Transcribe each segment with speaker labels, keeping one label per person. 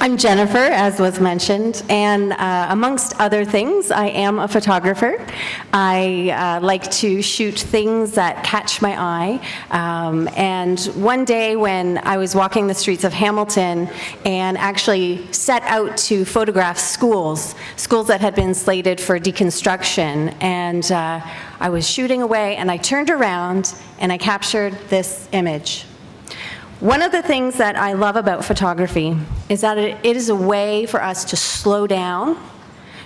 Speaker 1: I'm Jennifer, as was mentioned, and amongst other things, I am a photographer. I like to shoot things that catch my eye, and one day when I was walking the streets of Hamilton and actually set out to photograph schools that had been slated for deconstruction, and I was shooting away, and I turned around and I captured this image. One of the things that I love about photography is that it is a way for us to slow down,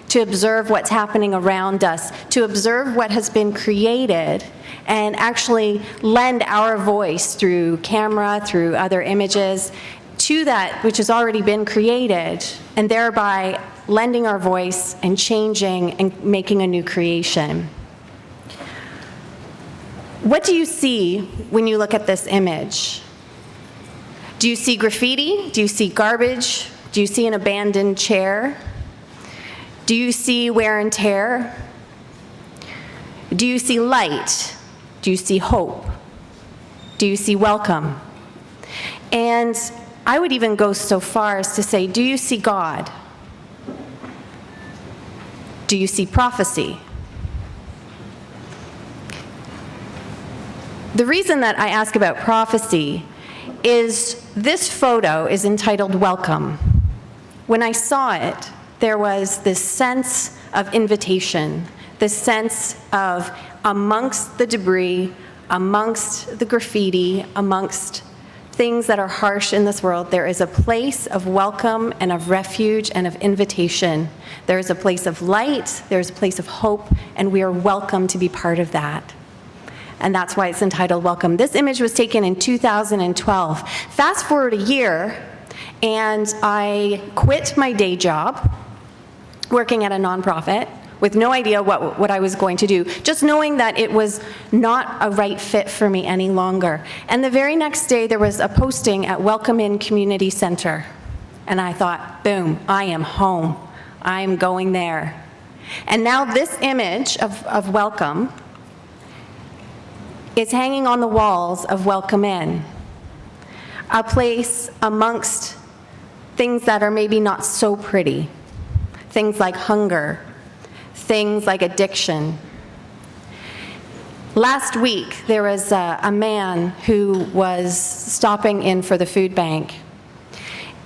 Speaker 1: to observe what's happening around us, to observe what has been created, and actually lend our voice through camera, through other images, to that which has already been created, and thereby lending our voice and changing and making a new creation. What do you see when you look at this image? Do you see graffiti? Do you see garbage? Do you see an abandoned chair? Do you see wear and tear? Do you see light? Do you see hope? Do you see welcome? And I would even go so far as to say, do you see God? Do you see prophecy? The reason that I ask about prophecy is this photo is entitled Welcome. When I saw it, there was this sense of invitation, this sense of amongst the debris, amongst the graffiti, amongst things that are harsh in this world, there is a place of welcome and of refuge and of invitation. There is a place of light, there is a place of hope, and we are welcome to be part of that. And that's why it's entitled Welcome. This image was taken in 2012. Fast forward a year, and I quit my day job, working at a nonprofit, with no idea what I was going to do, just knowing that it was not a right fit for me any longer. And the very next day, there was a posting at Welcome Inn Community Center. And I thought, boom, I am home. I am going there. And now this image of Welcome is hanging on the walls of Welcome Inn, a place amongst things that are maybe not so pretty, things like hunger, things like addiction. Last week, there was a man who was stopping in for the food bank,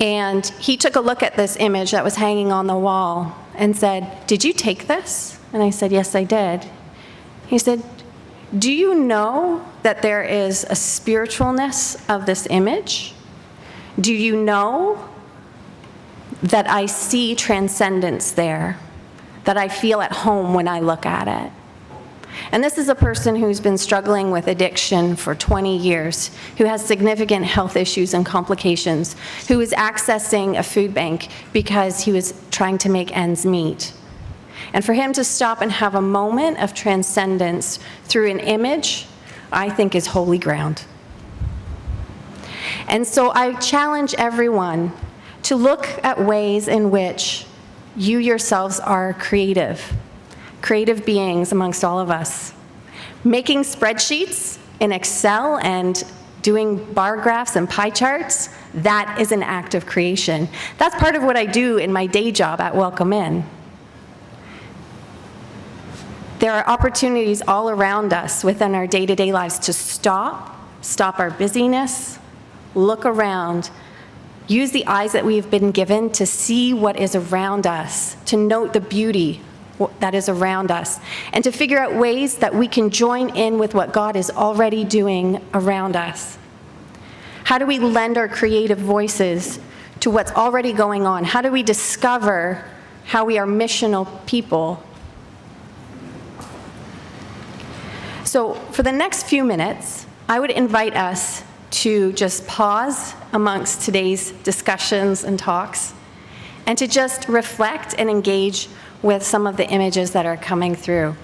Speaker 1: and he took a look at this image that was hanging on the wall and said, "Did you take this?" And I said, "Yes, I did." He said, "Do you know that there is a spiritualness of this image? Do you know that I see transcendence there, that I feel at home when I look at it?" And this is a person who's been struggling with addiction for 20 years, who has significant health issues and complications, who is accessing a food bank because he was trying to make ends meet. And for him to stop and have a moment of transcendence through an image, I think is holy ground. And so I challenge everyone to look at ways in which you yourselves are creative beings amongst all of us. Making spreadsheets in Excel and doing bar graphs and pie charts, that is an act of creation. That's part of what I do in my day job at Welcome Inn. There are opportunities all around us within our day-to-day lives to stop our busyness, look around, use the eyes that we've been given to see what is around us, to note the beauty that is around us, and to figure out ways that we can join in with what God is already doing around us. How do we lend our creative voices to what's already going on? How do we discover how we are missional people? So for the next few minutes, I would invite us to just pause amongst today's discussions and talks, and to just reflect and engage with some of the images that are coming through.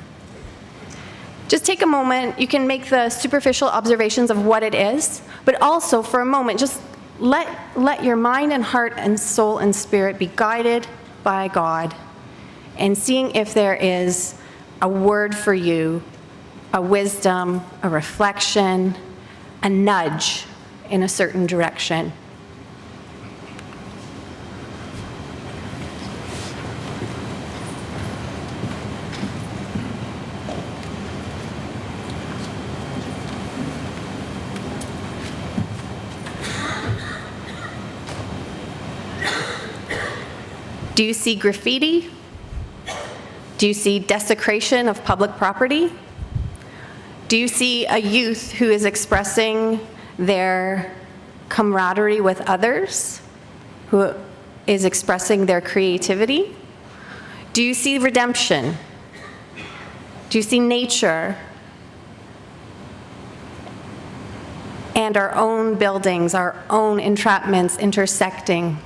Speaker 1: Just take a moment. You can make the superficial observations of what it is, but also for a moment, just let your mind and heart and soul and spirit be guided by God, and seeing if there is a word for you, a wisdom, a reflection, a nudge in a certain direction. Do you see graffiti? Do you see desecration of public property? Do you see a youth who is expressing their camaraderie with others, who is expressing their creativity? Do you see redemption? Do you see nature and our own buildings, our own entrapments intersecting?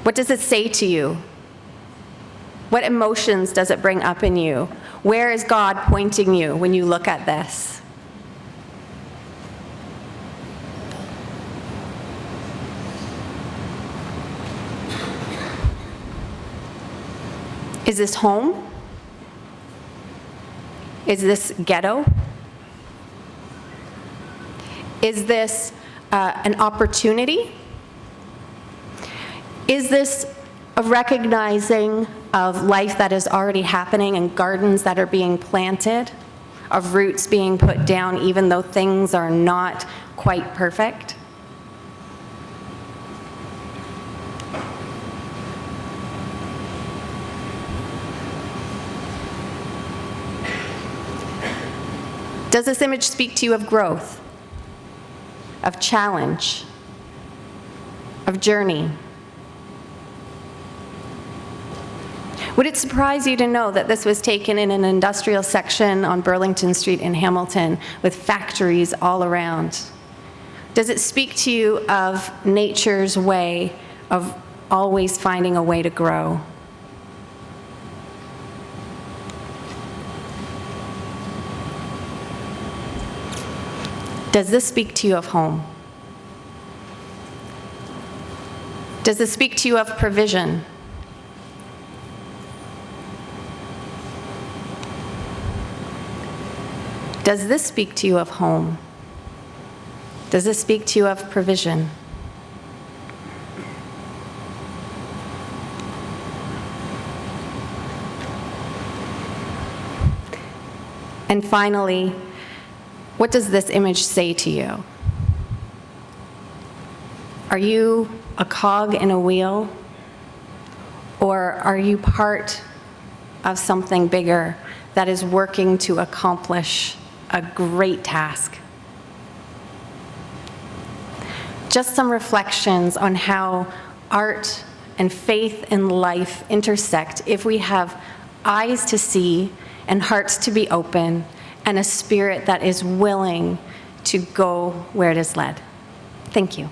Speaker 1: What does it say to you? What emotions does it bring up in you? Where is God pointing you when you look at this? Is this home? Is this ghetto? Is this an opportunity? Is this a recognizing of life that is already happening and gardens that are being planted, of roots being put down even though things are not quite perfect? Does this image speak to you of growth, of challenge, of journey? Would it surprise you to know that this was taken in an industrial section on Burlington Street in Hamilton with factories all around? Does it speak to you of nature's way of always finding a way to grow? Does this speak to you of home? Does this speak to you of provision? Does this speak to you of home? Does this speak to you of provision? And finally, what does this image say to you? Are you a cog in a wheel? Or are you part of something bigger that is working to accomplish a great task? Just some reflections on how art and faith and life intersect if we have eyes to see and hearts to be open and a spirit that is willing to go where it is led. Thank you.